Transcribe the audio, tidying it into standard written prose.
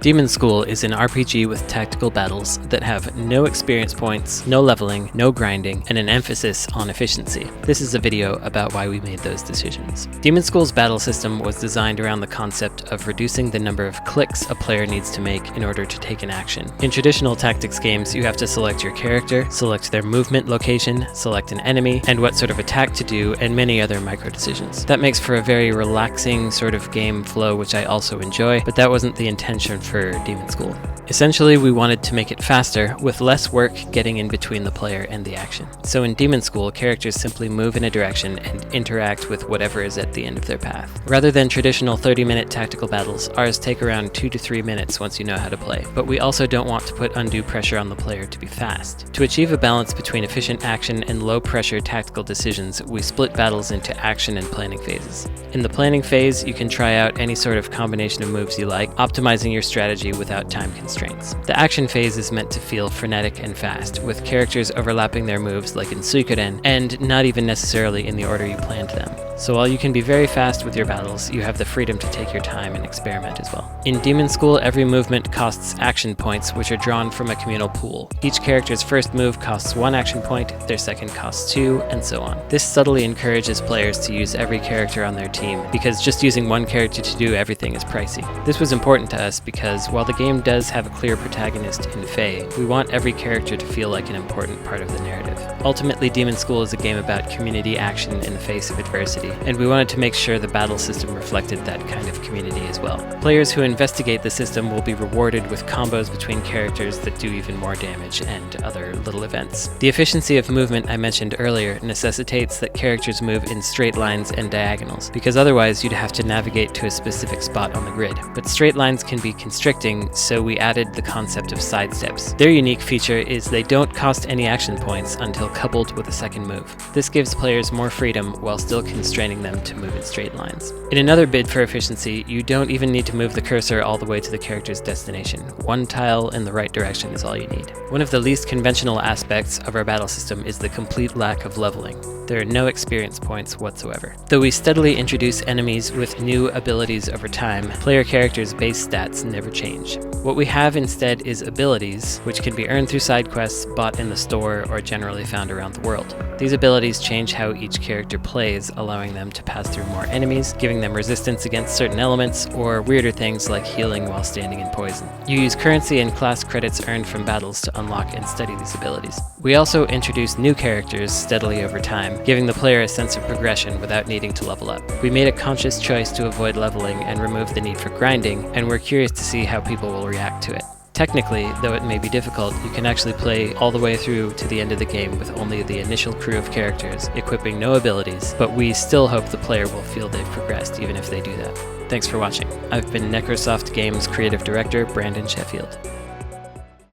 Demonschool is an RPG with tactical battles that have no experience points, no leveling, no grinding, and an emphasis on efficiency. This is a video about why we made those decisions. Demonschool's battle system was designed around the concept of reducing the number of clicks a player needs to make in order to take an action. In traditional tactics games, you have to select your character, select their movement location, select an enemy, and what sort of attack to do, and many other micro decisions. That makes for a very relaxing sort of game flow, which I also enjoy, but that wasn't the intention for Demonschool. Essentially, we wanted to make it faster, with less work getting in between the player and the action. So in Demonschool, characters simply move in a direction and interact with whatever is at the end of their path. Rather than traditional 30-minute tactical battles, ours take around 2 to 3 minutes once you know how to play. But we also don't want to put undue pressure on the player to be fast. To achieve a balance between efficient action and low-pressure tactical decisions, we split battles into action and planning phases. In the planning phase, you can try out any sort of combination of moves you like, optimizing your strategy without time constraints. The action phase is meant to feel frenetic and fast, with characters overlapping their moves like in Suikoden, and not even necessarily in the order you planned them. So while you can be very fast with your battles, you have the freedom to take your time and experiment as well. In Demonschool, every movement costs action points, which are drawn from a communal pool. Each character's first move costs 1 action point, their second costs 2, and so on. This subtly encourages players to use every character on their team, because just using one character to do everything is pricey. This was important to us because while the game does have a clear protagonist in Faye, we want every character to feel like an important part of the narrative. Ultimately, Demonschool is a game about community action in the face of adversity, and we wanted to make sure the battle system reflected that kind of community as well. Players who investigate the system will be rewarded with combos between characters that do even more damage and other little events. The efficiency of movement I mentioned earlier necessitates that characters move in straight lines and diagonals, because otherwise you'd have to navigate to a specific spot on the grid. But straight lines can be constricting, so we added the concept of sidesteps. Their unique feature is they don't cost any action points until coupled with a second move. This gives players more freedom while still constraining them to move in straight lines. In another bid for efficiency, you don't even need to move the cursor all the way to the character's destination. One tile in the right direction is all you need. One of the least conventional aspects of our battle system is the complete lack of leveling. There are no experience points whatsoever. Though we steadily introduce enemies with new abilities over time, player characters' base stats never change. What we have instead is abilities, which can be earned through side quests, bought in the store, or generally found around the world. These abilities change how each character plays, allowing them to pass through more enemies, giving them resistance against certain elements, or weirder things like healing while standing in poison. You use currency and class credits earned from battles to unlock and study these abilities. We also introduce new characters steadily over time, giving the player a sense of progression without needing to level up. We made a conscious choice to avoid leveling and remove the need for grinding, and we're curious to see how people will react to it. Technically, though it may be difficult, you can actually play all the way through to the end of the game with only the initial crew of characters, equipping no abilities, but we still hope the player will feel they've progressed even if they do that. Thanks for watching. I've been Necrosoft Games Creative Director Brandon Sheffield.